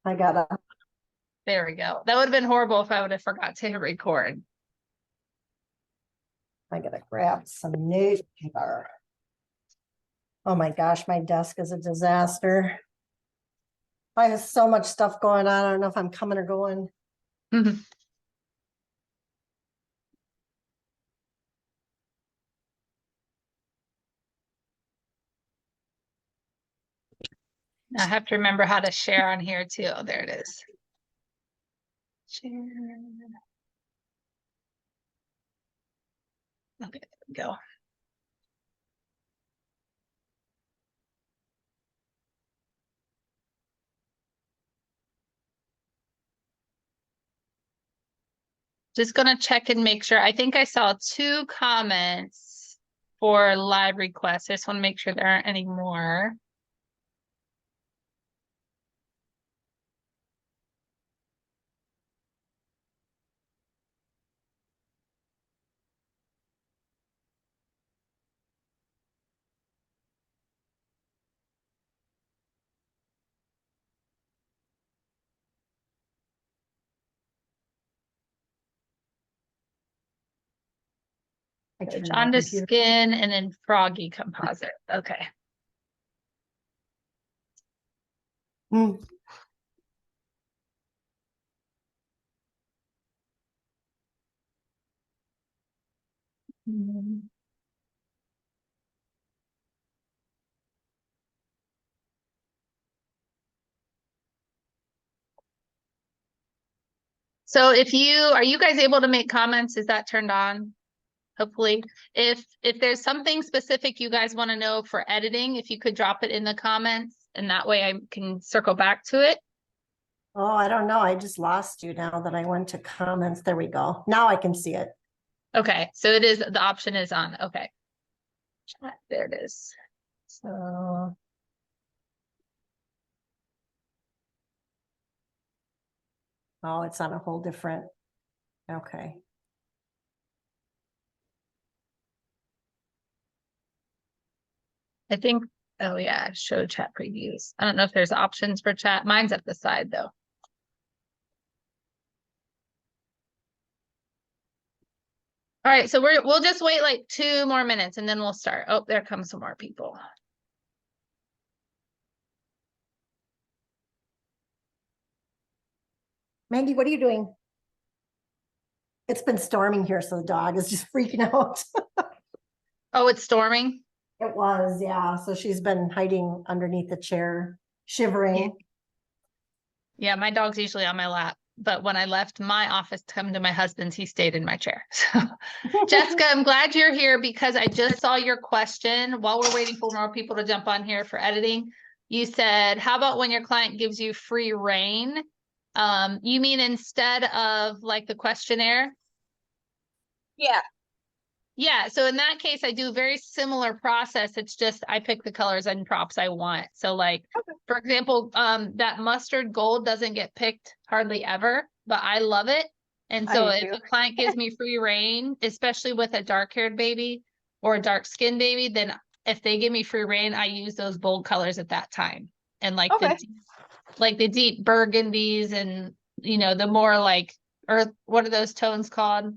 I gotta There we go. That would have been horrible if I would have forgot to hit record. grab some newspaper. Oh my gosh, my desk is a disaster. I have so much stuff going on. I don't know if I'm coming or going. Mhm. I have to remember how to share on here too. Oh, there it is. Share. Okay, there we go. Just gonna check and make sure. I think I saw 2 comments for live requests. I just want to make sure there aren't any more. I turned my Jaundice computer. skin and then froggy composite. Okay. Mm. Mhm. So are you guys able to make comments? Is that turned on? Hopefully, if there's something specific you guys want to know for editing, if you could drop it in the comments, and that way I can circle back to it. Oh, I don't know. I just lost you now that I went to comments. There we go. Now I can see it. Okay, so it is, the option is on. Okay. Chat, there it is. So Oh, it's on a whole different. Okay. I think, oh yeah, show chat previews. I don't know if there's options for chat. Mine's at the side though. All right, so we'll just wait like 2 more minutes and then we'll start. Oh, there comes some more people. Maggie, what are you doing? It's been storming here, so the dog is just freaking out. Oh, it's storming. It was, yeah. So she's been hiding underneath the chair, shivering. Yeah, my dog's usually on my lap, but when I left my office to come to my husband's, he stayed in my chair. So, Jessica, I'm glad you're here because I just saw your question while we're waiting for more people to jump on here for editing. You said, how about when your client gives you free reign? You mean instead of like the questionnaire? Yeah. Yeah, so in that case, I do a very similar process. It's just I pick the colors and props I want. So like, for example, that mustard gold doesn't get picked hardly ever, but I love it. And so I if do a client gives me free reign, especially with a dark-haired baby or a dark-skinned baby, then if they give me free reign, I use those bold colors at that time. And like Okay. the deep burgundies and the more like earth, what are those tones called?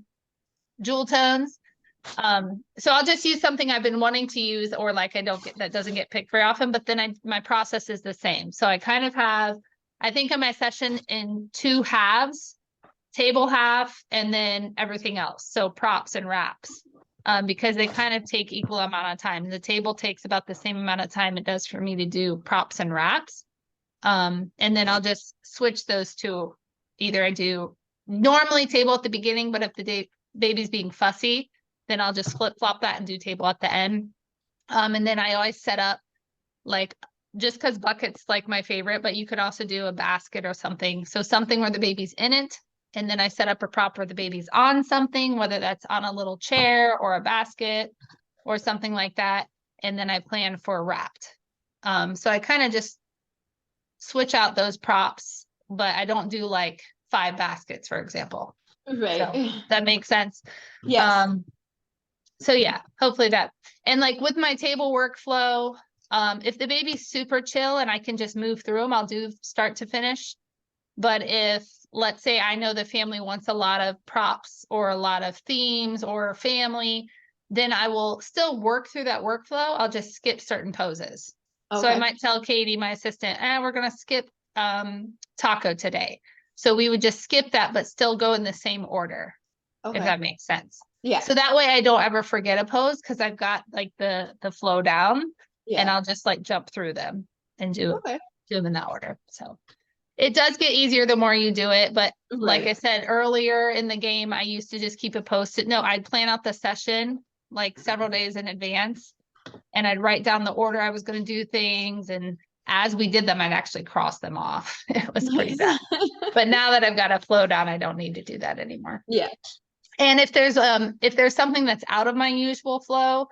Jewel tones. So I'll just use something I've been wanting to use, or like I don't get, that doesn't get picked very often, but then my process is the same. So I kind of have, I think of my session in 2 halves, table half, and then everything else. So props and wraps, because they kind of take equal amount of time. The table takes about the same amount of time it does for me to do props and wraps. And then I'll just switch those two. Either I do normally table at the beginning, but if the baby's being fussy, then I'll just flip flop that and do table at the end. And then I always set up like, just because bucket's like my favorite, but you could also do a basket or something. So something where the baby's in it. And then I set up a prop where the baby's on something, whether that's on a little chair or a basket or something like that. And then I plan for wrapped. So I kind of just switch out those props, but I don't do like 5 baskets, for example. Right. So that makes sense. Yes. So yeah, hopefully that, and like with my table workflow, if the baby's super chill and I can just move through them, I'll do start to finish. But if, let's say I know the family wants a lot of props or a lot of themes or family, then I will still work through that workflow. I'll just skip certain poses. So I Okay. might tell Katie, my assistant, we're going to skip taco today. So we would just skip that, but still go in the same order, if Okay. that makes sense. Yeah. So that way I don't ever forget a pose because I've got like the flow down, and Yeah. I'll just like jump through them and do Okay. them in that order. So it does get easier the more you do it. But like I Right. said earlier in the game, I used to just keep a post-it. No, I'd plan out the session like several days in advance, and I'd write down the order I was going to do things. And as we did them, I'd actually cross them off. It was pretty bad. But now that I've got a flow down, I don't need to do that anymore. Yeah. And if there's something that's out of my usual flow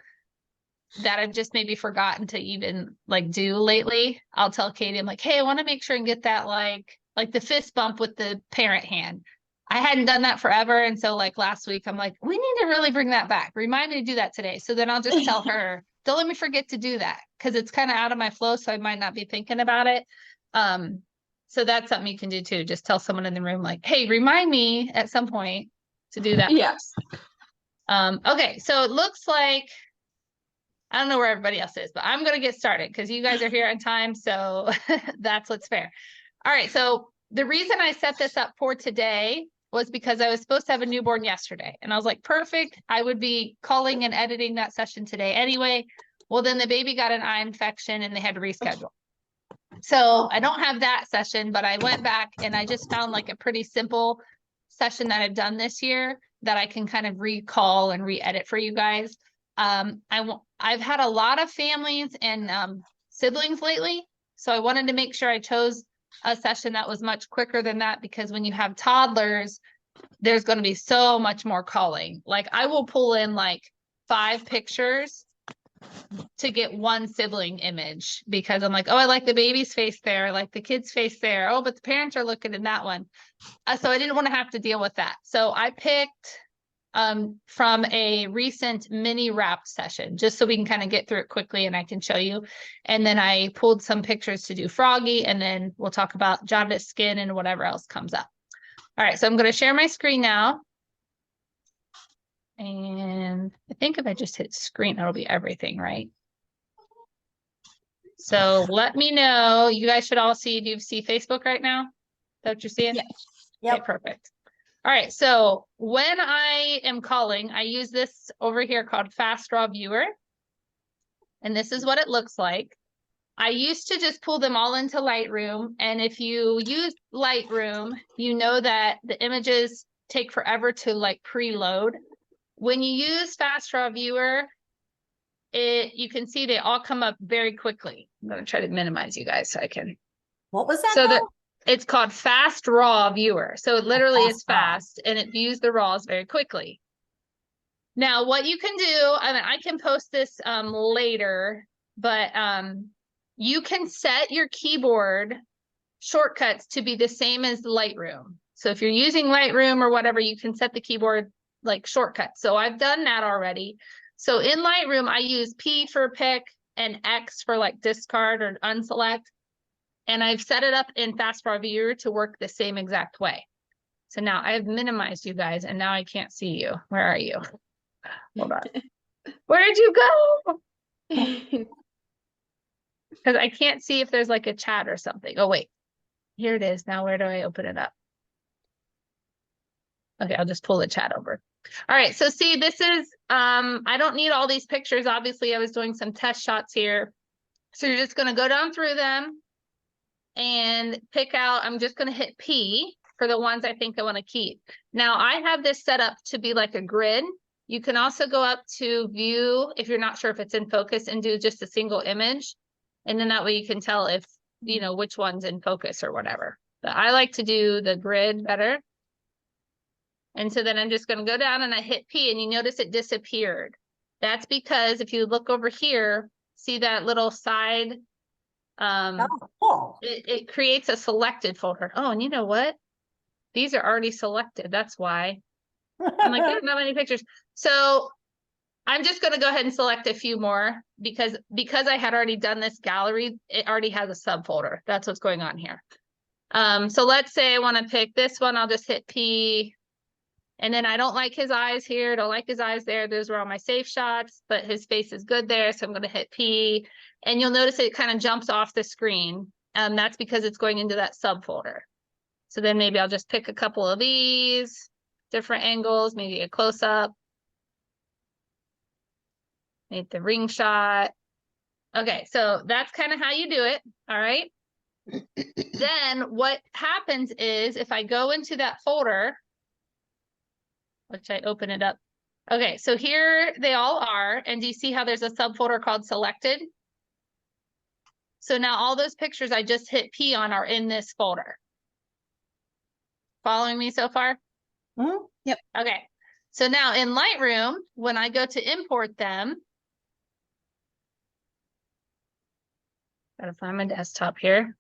that I've just maybe forgotten to even like do lately, I'll tell Katie, I'm like, hey, I want to make sure and get that like the fist bump with the parent hand. I hadn't done that forever. And so like last week, I'm like, we need to really bring that back. Remind me to do that today. So then I'll just tell her, don't let me forget to do that, because it's kind of out of my flow. So I might not be thinking about it. So that's something you can do too. Just tell someone in the room like, hey, remind me at some point to do that. Yes. Okay, so it looks like I don't know where everybody else is, but I'm going to get started because you guys are here on time. So that's what's fair. All right. So the reason I set this up for today was because I was supposed to have a newborn yesterday. And I was like, perfect. I would be calling and editing that session today anyway. Well, then the baby got an eye infection and they had to reschedule. So I don't have that session, but I went back and I just found like a pretty simple session that I've done this year that I can kind of recall and re-edit for you guys. I've had a lot of families and siblings lately, so I wanted to make sure I chose a session that was much quicker than that, because when you have toddlers, there's going to be so much more calling. Like I will pull in like 5 pictures to get one sibling image, because I'm like, oh, I like the baby's face there, I like the kid's face there. Oh, but the parents are looking in that one. So I didn't want to have to deal with that. So I picked from a recent mini wrap session, just so we can kind of get through it quickly and I can show you. And then I pulled some pictures to do Froggy, and then we'll talk about jaundiced skin and whatever else comes up. All right, so I'm going to share my screen now. And I think if I just hit screen, it'll be everything, right? So let me know. You guys should all see, do you see Facebook right now? Is that what you're seeing? Yes. Yep. Okay, perfect. All right, so when I am calling, I use this over here called Fast Draw Viewer. And this is what it looks like. I used to just pull them all into Lightroom. And if you use Lightroom, you know that the images take forever to like preload. When you use Fast Draw Viewer, you can see they all come up very quickly. I'm going to try to minimize you guys so I can. What was that? So called? it's called Fast Raw Viewer. So it literally is Fast Raw. fast and it views the raws very quickly. Now, what you can do, I mean, I can post this later, but you can set your keyboard shortcuts to be the same as Lightroom. So if you're using Lightroom or whatever, you can set the keyboard like shortcuts. So I've done that already. So in Lightroom, I use P for pick and X for like discard or unselect. And I've set it up in Fast Draw Viewer to work the same exact way. So now I've minimized you guys and now I can't see you. Where are you? Hold on. Where'd you go? Because I can't see if there's like a chat or something. Oh, wait. Here it is. Now where do I open it up? Okay, I'll just pull the chat over. All right, so see, this is, I don't need all these pictures. Obviously, I was doing some test shots here. So you're just going to go down through them and pick out, I'm just going to hit P for the ones I think I want to keep. Now, I have this set up to be like a grid. You can also go up to view if you're not sure if it's in focus and do just a single image. And then that way you can tell if, you know, which one's in focus or whatever. But I like to do the grid better. And so then I'm just going to go down and I hit P and you notice it disappeared. That's because if you look over here, see that little side, Oh, cool. it creates a selected folder. Oh, and you know what? These are already selected. That's why. I'm like, there's not many pictures. So I'm just going to go ahead and select a few more because I had already done this gallery, it already has a subfolder. That's what's going on here. So let's say I want to pick this one, I'll just hit P. And then I don't like his eyes here, don't like his eyes there. Those were all my safe shots, but his face is good there. So I'm going to hit P. And you'll notice it kind of jumps off the screen. That's because it's going into that subfolder. So then maybe I'll just pick a couple of these different angles, maybe a close up. Make the ring shot. Okay, so that's kind of how you do it. All right. Then what happens is if I go into that folder, which I open it up. Okay, so here they all are. And do you see how there's a subfolder called selected? So now all those pictures I just hit P on are in this folder. Following me so far? Mhm. Yep. Okay. So now in Lightroom, when I go to import them, gotta find my desktop here.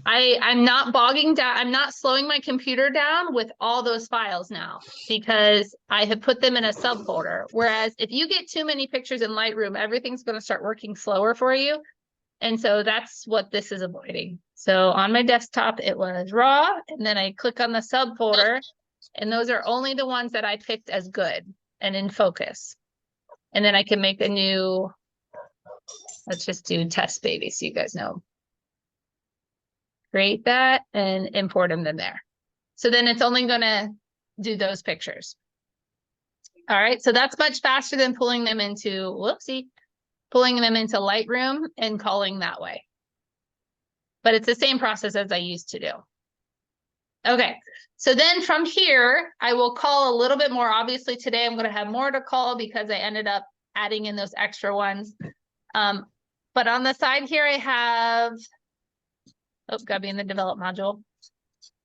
I'm not bogging down. I'm not slowing my computer down with all those files now because I have put them in a subfolder. Whereas if you get too many pictures in Lightroom, everything's going to start working slower for you. And so that's what this is avoiding. So on my desktop, it was raw, and then I click on the subfolder, and those are only the ones that I picked as good and in focus. And then I can make a new, let's just do test baby so you guys know. Create that and import them in there. So then it's only going to do those pictures. All right, so that's much faster than pulling them into, whoopsie, pulling them into Lightroom and calling that way. But it's the same process as I used to do. Okay, so then from here, I will call a little bit more. Obviously today I'm going to have more to call because I ended up adding in those extra ones. But on the side here, I have, oh, gotta be in the develop module.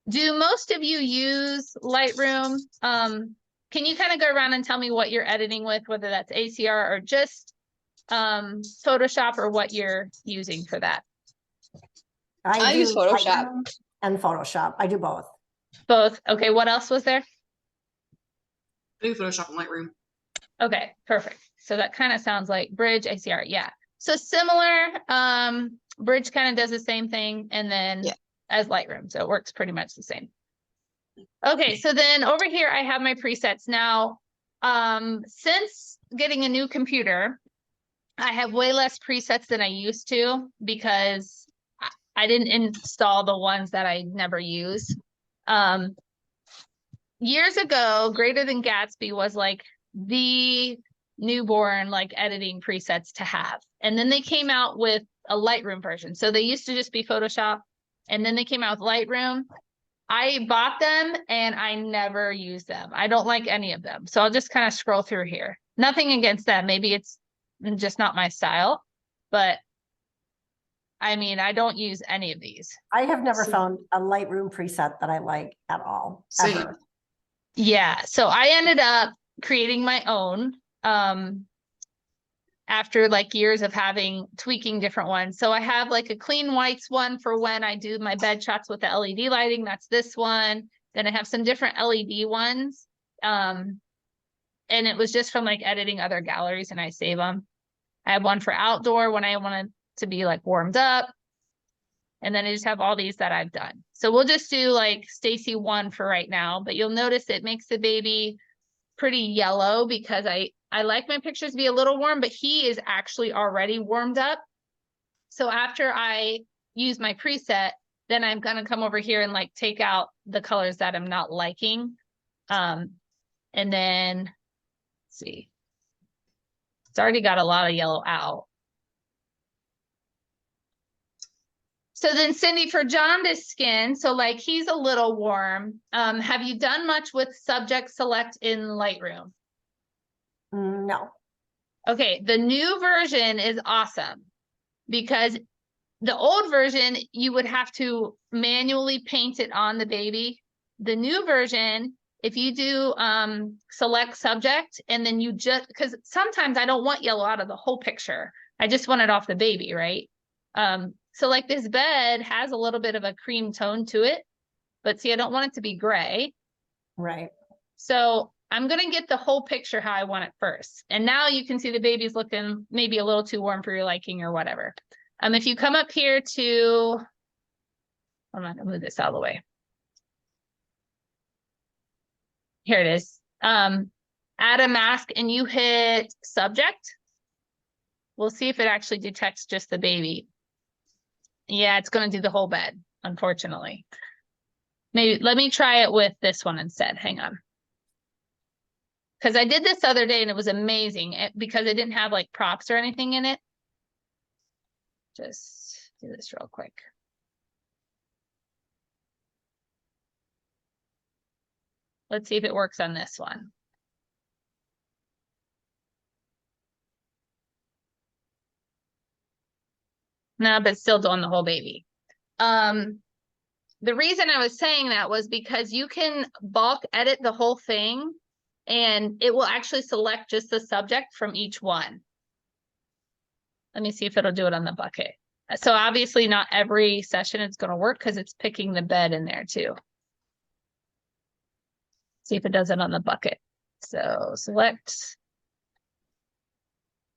Do most of you use Lightroom? Can you kind of go around and tell me what you're editing with, whether that's ACR or just Photoshop, or what you're using for that? I use do Photoshop. Lightroom and Photoshop. I do both. Both. Okay, what else was there? I do Photoshop and Lightroom. Okay, perfect. So that kind of sounds like Bridge, ACR, yeah. So similar, Bridge kind of does the same thing, and then as Lightroom, so it works pretty much the same. Okay, so then over here I have my presets. Now, since getting a new computer, I have way less presets than I used to because I didn't install the ones that I never used. Years ago, Greater Than Gatsby was like the newborn like editing presets to have. And then they came out with a Lightroom version. So they used to just be Photoshop, and then they came out with Lightroom. I bought them and I never used them. I don't like any of them. So I'll just kind of scroll through here. Nothing against them. Maybe it's just not my style, but I mean, I don't use any of these. I have never So- found a Lightroom preset that I like at all, Same. ever. Yeah, so I ended up creating my own after like years of tweaking different ones. So I have like a clean whites one for when I do my bed shots with the LED lighting. That's this one. Then I have some different LED ones. And it was just from like editing other galleries, and I save them. I have one for outdoor when I want it to be like warmed up. And then I just have all these that I've done. So we'll just do like Stacy 1 for right now, but you'll notice it makes the baby pretty yellow because I like my pictures to be a little warm, but he is actually already warmed up. So after I use my preset, then I'm gonna come over here and like take out the colors that I'm not liking. And then let's see, it's already got a lot of yellow out. So then Cindy, for jaundice skin, so like he's a little warm. Have you done much with subject select in Lightroom? No. Okay, the new version is awesome because the old version, you would have to manually paint it on the baby. The new version, if you do select subject, and then you just, because sometimes I don't want yellow out of the whole picture. I just want it off the baby, right? So like this bed has a little bit of a cream tone to it, but see, I don't want it to be gray. Right. So I'm going to get the whole picture how I want it first. And now you can see the baby's looking maybe a little too warm for your liking or whatever. If you come up here to I'm not gonna move this out of the way. Here it is. Add a mask and you hit subject. We'll see if it actually detects just the baby. Yeah, it's gonna do the whole bed, unfortunately. Maybe let me try it with this one instead. Hang on. Because I did this the other day and it was amazing because it didn't have like props or anything in it. Just do this real quick. Let's see if it works on this one. No, but still doing the whole baby. The reason I was saying that was because you can bulk edit the whole thing and it will actually select just the subject from each one. Let me see if it'll do it on the bucket. So obviously not every session it's going to work because it's picking the bed in there too. See if it does it on the bucket. So select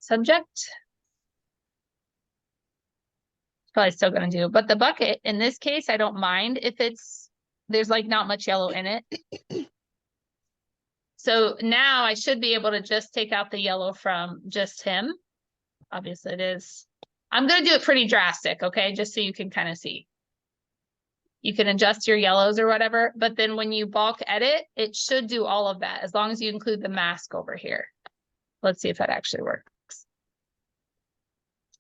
subject. Probably still going to do, but the bucket in this case, I don't mind if there's like not much yellow in it. So now I should be able to just take out the yellow from just him. Obviously it is. I'm going to do it pretty drastic. Okay. Just so you can kind of see. You can adjust your yellows or whatever, but then when you bulk edit, it should do all of that as long as you include the mask over here. Let's see if that actually works.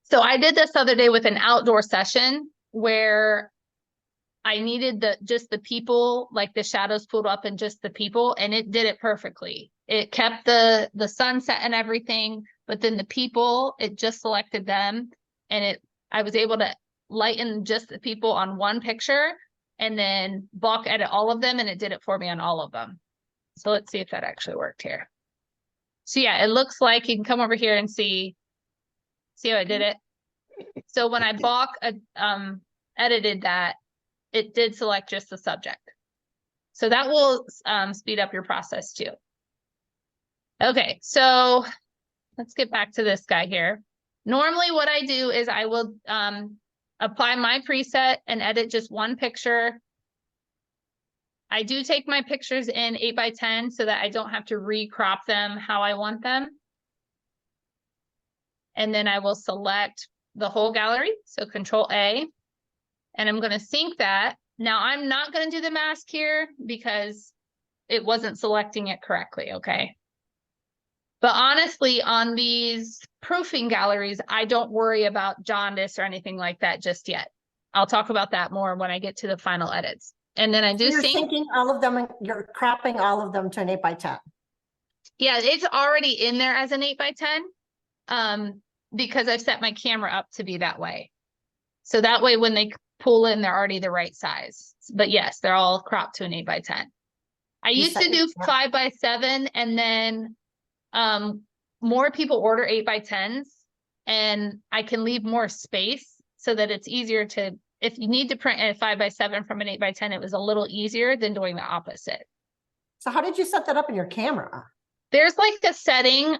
So I did this the other day with an outdoor session where I needed just the people, like the shadows pulled up and just the people, and it did it perfectly. It kept the sunset and everything, but then the people, it just selected them, and I was able to lighten just the people on one picture and then bulk edit all of them, and it did it for me on all of them. So let's see if that actually worked here. So yeah, it looks like you can come over here and see how I did it. So when I bulk edited that, it did select just the subject. So that will speed up your process too. Okay, so let's get back to this guy here. Normally what I do is I will apply my preset and edit just one picture. I do take my pictures in 8x10 so that I don't have to recrop them how I want them. And then I will select the whole gallery. So Control A, and I'm going to sync that. Now I'm not going to do the mask here because it wasn't selecting it correctly. Okay. But honestly, on these proofing galleries, I don't worry about jaundice or anything like that just yet. I'll talk about that more when I get to the final edits. And then I do You're sync. syncing all of them, and you're cropping all of them to an 8x10. Yeah, it's already in there as an 8x10. Because I've set my camera up to be that way. So that way, when they pull in, they're already the right size. But yes, they're all cropped to an 8x10. I used to do 5x7, and then more people order 8x10s, and I can leave more space so that it's easier to, if you need to print a 5x7 from an 8x10, it was a little easier than doing the opposite. So how did you set that up in your camera? There's like a setting,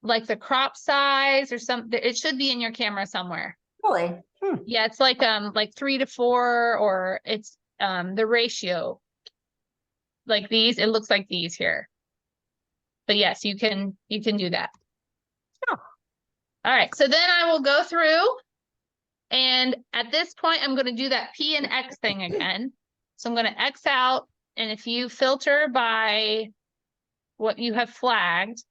like the crop size or something. It should be in your camera somewhere. Really? Yeah, it's like 3:4, or it's the ratio. Like these, it looks like these here. But yes, you can do that. Oh. All right, so then I will go through, and at this point I'm going to do that P and X thing again. So I'm going to X out, and if you filter by what you have flagged,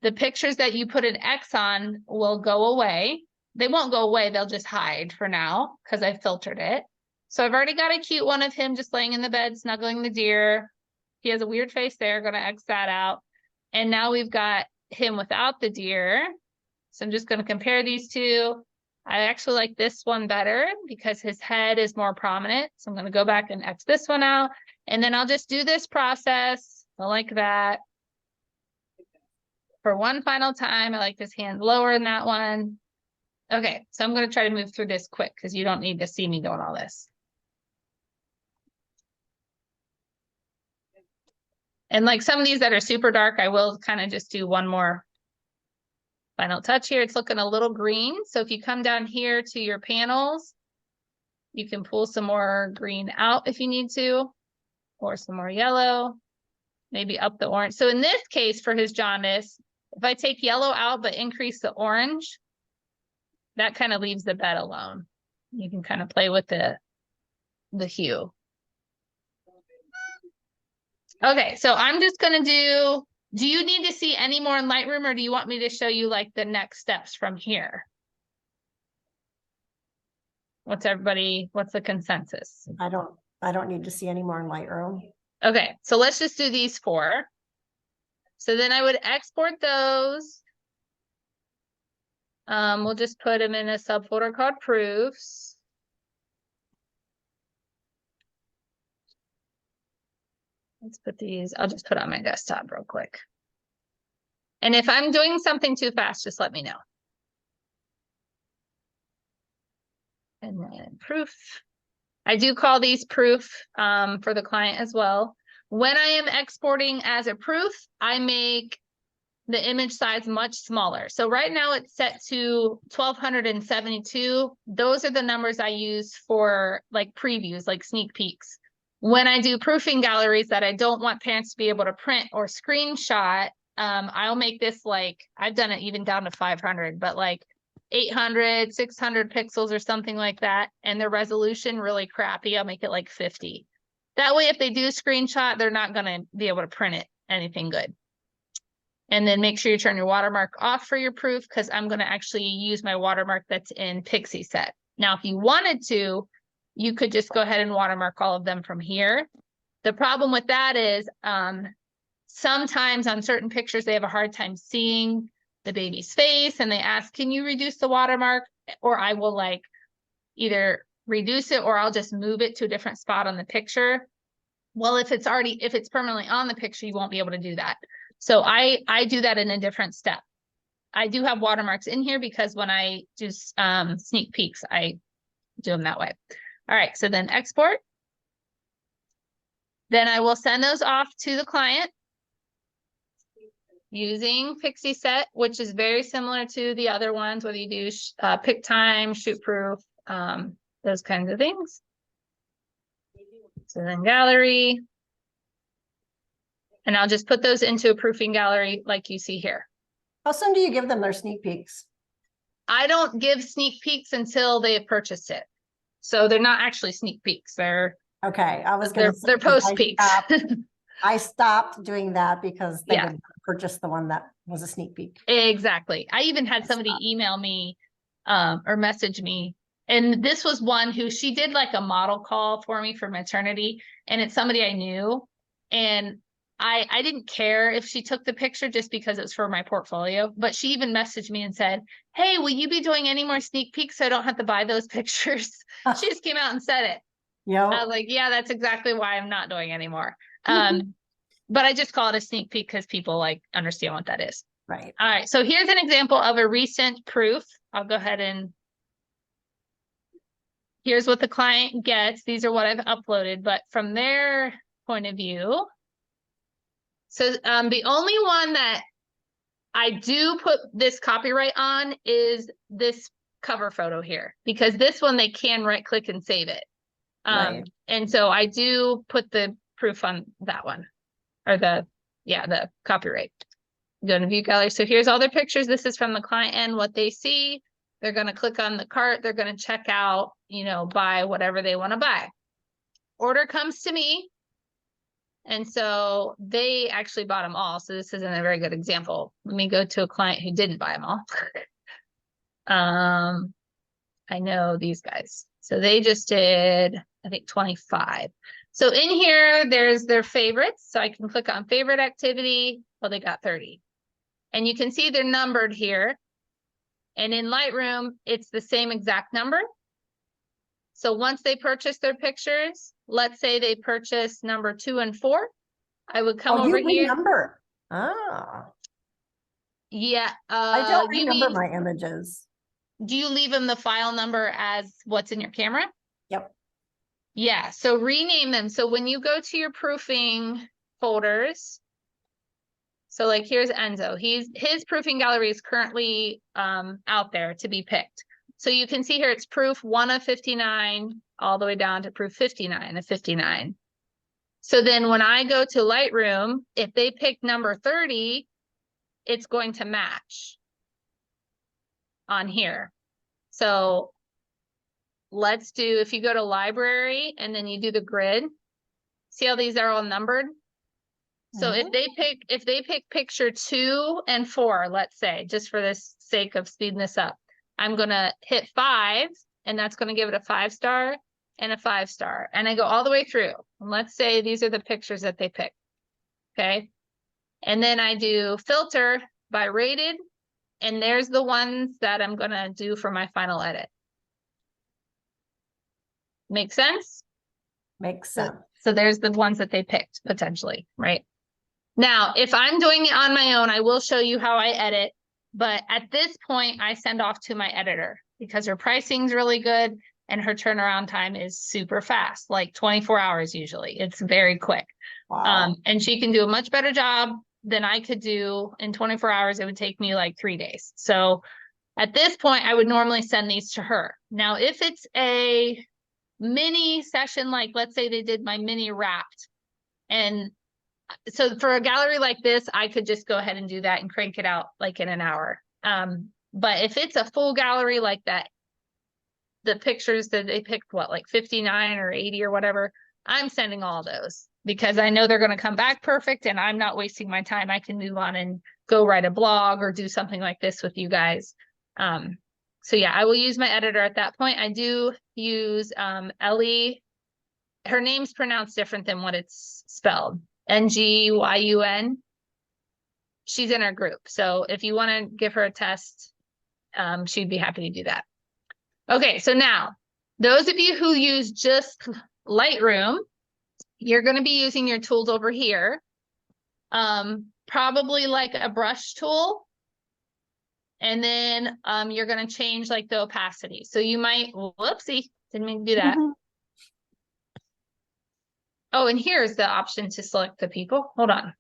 the pictures that you put an X on will go away. They won't go away, they'll just hide for now because I filtered it. So I've already got a cute one of him just laying in the bed, snuggling the deer. He has a weird face there, gonna X that out. And now we've got him without the deer. So I'm just gonna compare these two. I actually like this one better because his head is more prominent. So I'm gonna go back and X this one out. And then I'll just do this process. I like that. For one final time, I like his hand lower in that one. Okay, so I'm going to try to move through this quick because you don't need to see me doing all this. And like some of these that are super dark, I will kind of just do one more final touch here. It's looking a little green. So if you come down here to your panels, You can pull some more green out if you need to, or some more yellow, maybe up the orange. So in this case, for his jaundice, if I take yellow out but increase the orange, that kind of leaves the bed alone. You can kind of play with the hue. Okay, so I'm just gonna do you need to see any more in Lightroom, or do you want me to show you like the next steps from here? What's the consensus? I don't need to see any more in Lightroom. Okay, so let's just do these 4. So then I would export those. We'll just put them in a subfolder called proofs. Let's put these, I'll just put on my desktop real quick. And if I'm doing something too fast, just let me know. And then proof. I do call these proof for the client as well. When I am exporting as a proof, I make the image size much smaller. So right now it's set to 1272. Those are the numbers I use for like previews, like sneak peeks. When I do proofing galleries that I don't want parents to be able to print or screenshot, I'll make this like, I've done it even down to 500, but like 800, 600 pixels or something like that. And the resolution really crappy. I'll make it like 50. That way, if they do screenshot, they're not going to be able to print it anything good. And then make sure you turn your watermark off for your proof, because I'm going to actually use my watermark that's in Pixieset. Now, if you wanted to, you could just go ahead and watermark all of them from here. The problem with that is sometimes on certain pictures, they have a hard time seeing the baby's face and they ask, can you reduce the watermark? Or I will like either reduce it or I'll just move it to a different spot on the picture. Well, if it's permanently on the picture, you won't be able to do that. So I do that in a different step. I do have watermarks in here because when I do sneak peeks, I do them that way. All right, so then export. Then I will send those off to the client using Pixieset, which is very similar to the other ones, whether you do PicTime, ShootProof, those kinds of things. So then gallery. And I'll just put those into a proofing gallery like you see here. How soon do you give them their sneak peeks? I don't give sneak peeks until they have purchased it. So they're not actually sneak peeks. They're Okay, I was gonna say, they're post peeks. I stopped doing that because they Yeah. would purchase the one that was a sneak peek. Exactly. I even had somebody email me or message me. And this was one who she did like a model call for me for maternity. And it's somebody I knew. And I didn't care if she took the picture just because it's for my portfolio. But she even messaged me and said, hey, will you be doing any more sneak peeks so I don't have to buy those pictures? She just came out and said it. Yeah. I was like, yeah, that's exactly why I'm not doing anymore. But I just call it a sneak peek because people like understand what that is. Right. All right, so here's an example of a recent proof. I'll go ahead and here's what the client gets. These are what I've uploaded, but from their point of view. So the only one that I do put this copyright on is this cover photo here, because this one they can right click and save it. Right. And so I do put the proof on that one, or the copyright. Go to view gallery. So here's all their pictures. This is from the client end, what they see. They're going to click on the cart. They're going to check out, buy whatever they want to buy. Order comes to me. And so they actually bought them all. So this isn't a very good example. Let me go to a client who didn't buy them all. I know these guys. So they just did, I think, 25. So in here, there's their favorites. So I can click on favorite activity. Well, they got 30. And you can see they're numbered here. And in Lightroom, it's the same exact number. So once they purchase their pictures, let's say they purchase number 2 and 4, I would come over here. Number. Ah, Yeah. I don't you remember mean, my images. do you leave them the file number as what's in your camera? Yep. Yeah. So rename them. So when you go to your proofing folders, so like here's Enzo. His proofing gallery is currently out there to be picked. So you can see here it's proof 1 of 59, all the way down to proof 59 of 59. So then when I go to Lightroom, if they pick number 30, it's going to match on here. So let's do, if you go to library and then you do the grid, see how these are all numbered? So if they pick picture 2 and 4, let's say, just for the sake of speeding this up, I'm gonna hit 5, and that's gonna give it a 5-star and a 5-star. And I go all the way through. And let's say these are the pictures that they picked. Okay. And then I do filter by rated, and there's the ones that I'm gonna do for my final edit. Make sense? Makes sense. So there's the ones that they picked potentially, right? Now, if I'm doing it on my own, I will show you how I edit. But at this point, I send off to my editor because her pricing's really good and her turnaround time is super fast, like 24 hours usually. It's very quick. Wow. And she can do a much better job than I could do in 24 hours. It would take me like 3 days. So at this point, I would normally send these to her. Now, if it's a mini session, like let's say they did my mini wrapped, and so for a gallery like this, I could just go ahead and do that and crank it out like in an hour. But if it's a full gallery like that, the pictures that they picked, what, like 59 or 80 or whatever, I'm sending all those because I know they're going to come back perfect and I'm not wasting my time. I can move on and go write a blog or do something like this with you guys. So yeah, I will use my editor at that point. I do use Ellie. Her name's pronounced different than what it's spelled. N-G-Y-U-N. She's in our group. So if you want to give her a test, she'd be happy to do that. Okay, so now, those of you who use just Lightroom, you're going to be using your tools over here. Probably like a brush tool. And then you're going to change like the opacity. So you might, whoopsie, didn't mean to do that. Oh, and here's the option to select the people. Hold on.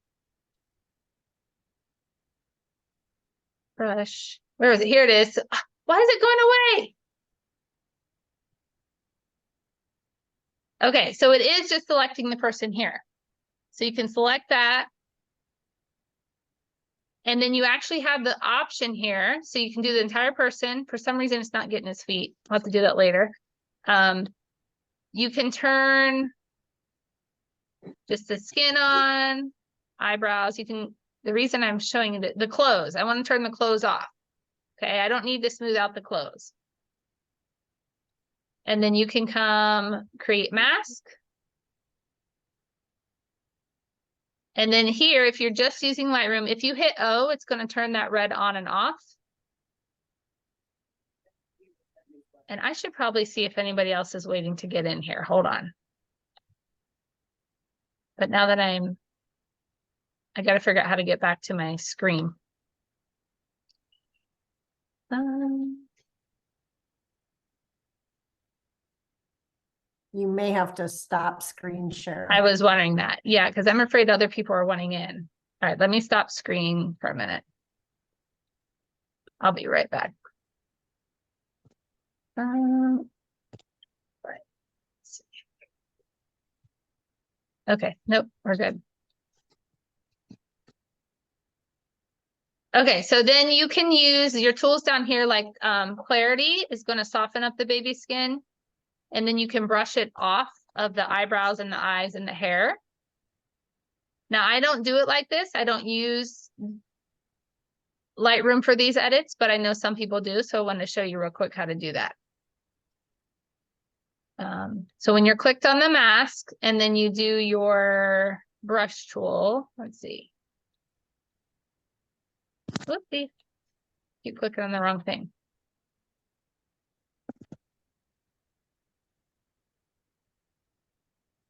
Brush. Where is it? Here it is. Why is it going away? Okay, so it is just selecting the person here. So you can select that. And then you actually have the option here. So you can do the entire person. For some reason, it's not getting his feet. I'll have to do that later. You can turn just the skin on, eyebrows. You can, the reason I'm showing you the clothes, I want to turn the clothes off. Okay, I don't need to smooth out the clothes. And then you can come create mask. And then here, if you're just using Lightroom, if you hit O, it's going to turn that red on and off. And I should probably see if anybody else is waiting to get in here. Hold on. But now that I got to figure out how to get back to my screen. You may have to stop screen share. I was wondering that. Yeah, because I'm afraid other people are wanting in. All right, let me stop screen for a minute. I'll be right back. Right. Okay, nope, we're good. Okay, so then you can use your tools down here, like Clarity is going to soften up the baby skin. And then you can brush it off of the eyebrows and the eyes and the hair. Now, I don't do it like this. I don't use Lightroom for these edits, but I know some people do. So I want to show you real quick how to do that. So when you're clicked on the mask and then you do your brush tool, let's see. Whoopsie. Keep clicking on the wrong thing.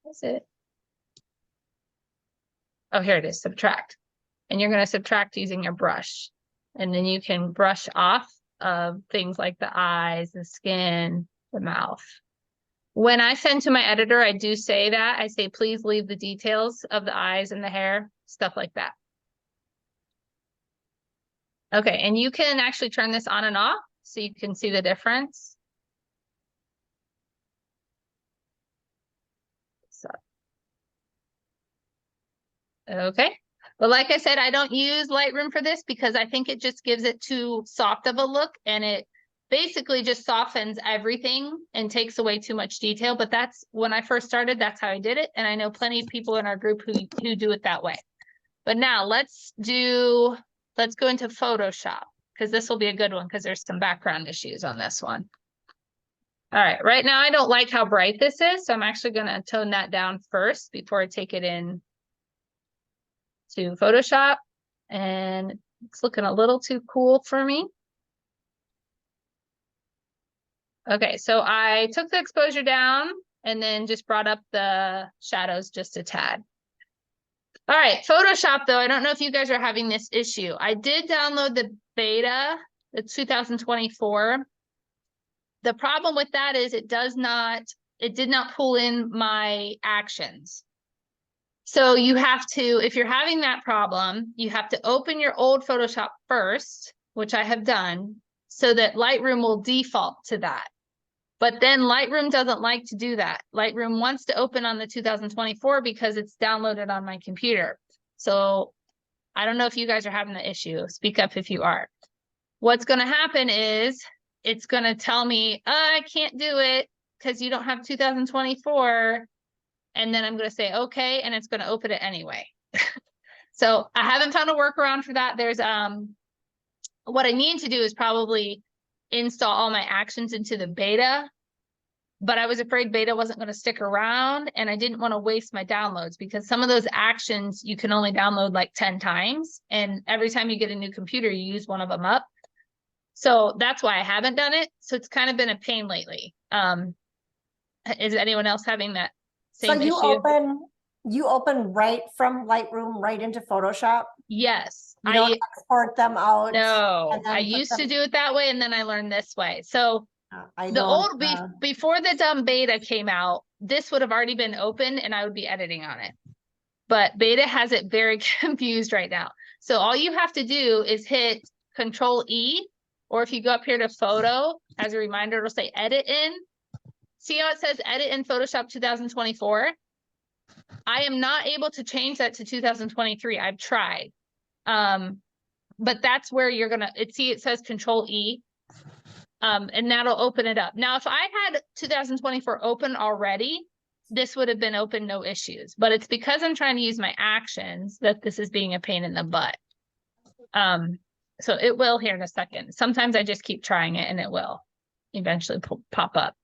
That's it. Oh, here it is, subtract. And you're going to subtract using your brush. And then you can brush off of things like the eyes, the skin, the mouth. When I send to my editor, I do say that. I say, please leave the details of the eyes and the hair, stuff like that. Okay, and you can actually turn this on and off so you can see the difference. So. Okay. But like I said, I don't use Lightroom for this because I think it just gives it too soft of a look, and it basically just softens everything and takes away too much detail. But that's when I first started, that's how I did it. And I know plenty of people in our group who do it that way. But now let's go into Photoshop, because this will be a good one because there's some background issues on this one. All right, right now I don't like how bright this is, so I'm actually going to tone that down first before I take it in to Photoshop, and it's looking a little too cool for me. Okay, so I took the exposure down and then just brought up the shadows just a tad. All right, Photoshop though, I don't know if you guys are having this issue. I did download the beta, the 2024. The problem with that is it did not pull in my actions. So you have to, if you're having that problem, you have to open your old Photoshop first, which I have done, so that Lightroom will default to that. But then Lightroom doesn't like to do that. Lightroom wants to open on the 2024 because it's downloaded on my computer. So I don't know if you guys are having the issue. Speak up if you are. What's going to happen is it's going to tell me, I can't do it because you don't have 2024. And then I'm going to say, okay, and it's going to open it anyway. So I haven't found a workaround for that. There's, what I need to do is probably install all my actions into the beta, but I was afraid beta wasn't going to stick around, and I didn't want to waste my downloads because some of those actions you can only download like 10 times. And every time you get a new computer, you use one of them up. So that's why I haven't done it. So it's kind of been a pain lately. Is anyone else having that same issue? You open right from Lightroom right into Photoshop? Yes. You don't export them out? No, and then I put used them- to do it that way, and then I learned this way. So I the don't, old before the dumb beta came out, this would have already been open and I would be editing on it. But beta has it very confused right now. So all you have to do is hit Control E, or if you go up here to photo, as a reminder, it'll say edit in. See how it says edit in Photoshop 2024? I am not able to change that to 2023. I've tried. But that's where you're gonna, it says Control E. And that'll open it up. Now, if I had 2024 open already, this would have been open, no issues. But it's because I'm trying to use my actions that this is being a pain in the butt. So it will here in a second. Sometimes I just keep trying it and it will eventually pop up.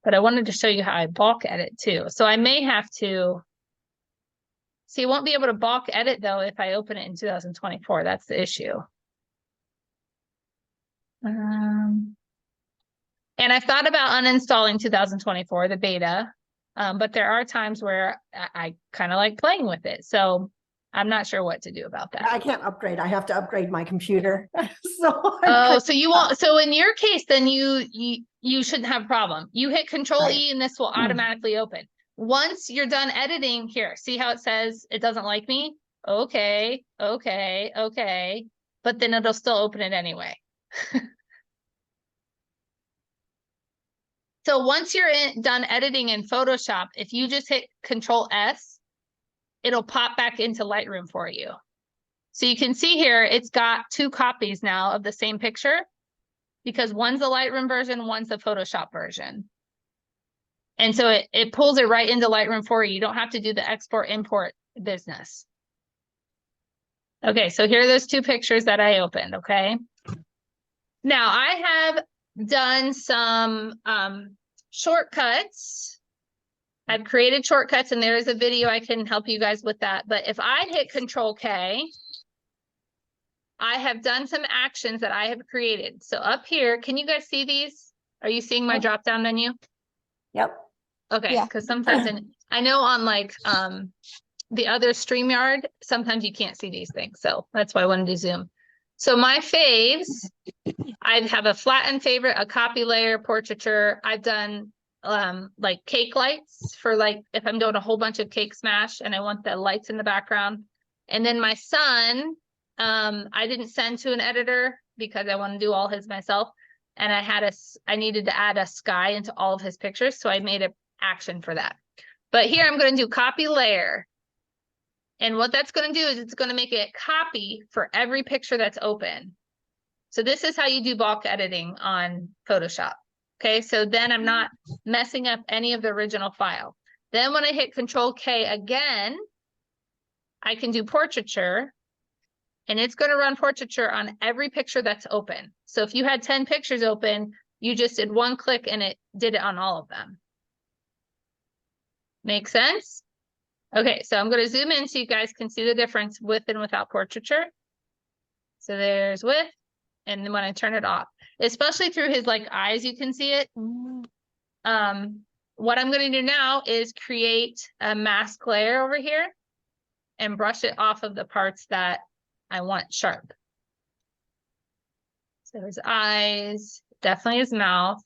But I wanted to show you how I bulk edit too. So I may have to, see, you won't be able to bulk edit though if I open it in 2024. That's the issue. And I've thought about uninstalling 2024, the beta, but there are times where I kind of like playing with it. So I'm not sure what to do about that. I can't upgrade. I have to upgrade my computer. So you won't, so in your case, then you shouldn't have a problem. You hit Control Right. E and this will automatically open. Once you're done editing here, see how it says it doesn't like me? Okay, okay, okay. But then it'll still open it anyway. So once you're done editing in Photoshop, if you just hit Control S, it'll pop back into Lightroom for you. So you can see here, it's got two copies now of the same picture because one's the Lightroom version, one's the Photoshop version. And so it pulls it right into Lightroom for you. You don't have to do the export import business. Okay, so here are those two pictures that I opened, okay? Now I have done some shortcuts. I've created shortcuts and there is a video I can help you guys with that. But if I hit Control K, I have done some actions that I have created. So up here, can you guys see these? Are you seeing my drop down menu? Yep. Okay, Yeah. because sometimes I know on like the other StreamYard, sometimes you can't see these things. So that's why I wanted to zoom. So my faves, I have a flattened favorite, a copy layer, portraiture. I've done like cake lights for like if I'm doing a whole bunch of cake smash and I want the lights in the background. And then my son, I didn't send to an editor because I want to do all his myself. And I needed to add a sky into all of his pictures. So I made an action for that. But here I'm going to do copy layer. And what that's going to do is it's going to make it copy for every picture that's open. So this is how you do bulk editing on Photoshop. Okay, so then I'm not messing up any of the original file. Then when I hit Control K again, I can do portraiture, and it's going to run portraiture on every picture that's open. So if you had 10 pictures open, you just did one click and it did it on all of them. Make sense? Okay, so I'm going to zoom in so you guys can see the difference with and without portraiture. So there's with, and then when I turn it off, especially through his like eyes, you can see it. What I'm going to do now is create a mask layer over here and brush it off of the parts that I want sharp. So his eyes, definitely his mouth.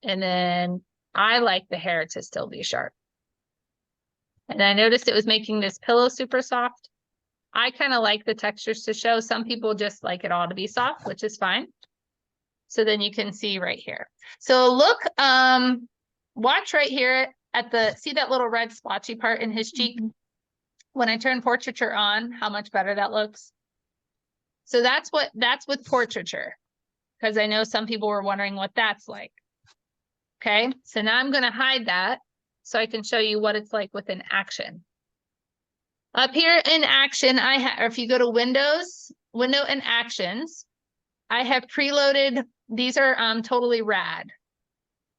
And then I like the hair to still be sharp. And I noticed it was making this pillow super soft. I kind of like the textures to show. Some people just like it all to be soft, which is fine. So then you can see right here. So look, watch right here at the, see that little red splotchy part in his cheek? When I turn portraiture on, how much better that looks. So that's with portraiture, because I know some people were wondering what that's like. Okay, so now I'm going to hide that so I can show you what it's like within action. Up here in action, I have, or if you go to Windows, Window and Actions, I have preloaded, these are totally rad.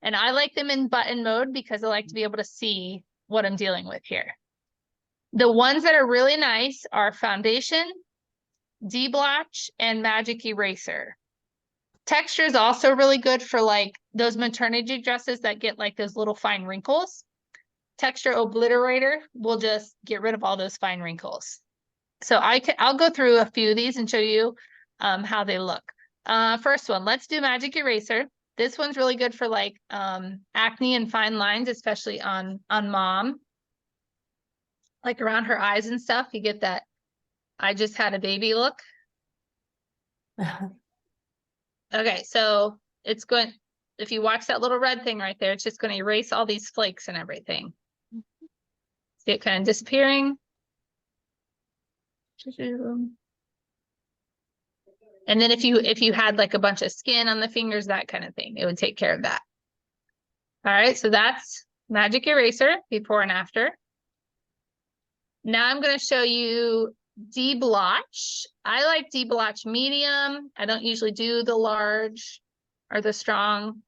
And I like them in button mode because I like to be able to see what I'm dealing with here. The ones that are really nice are Foundation, Deblotch, and Magic Eraser. Texture is also really good for like those maternity dresses that get like those little fine wrinkles. Texture Obliterator will just get rid of all those fine wrinkles. So I'll go through a few of these and show you how they look. First one, let's do Magic Eraser. This one's really good for like acne and fine lines, especially on mom. Like around her eyes and stuff, you get that I just had a baby look. Okay, so it's going, if you watch that little red thing right there, it's just going to erase all these flakes and everything. See it kind of disappearing. And then if you had like a bunch of skin on the fingers, that kind of thing, it would take care of that. All right, so that's Magic Eraser before and after. Now I'm going to show you Deblotch. I like Deblotch medium. I don't usually do the large or the strong.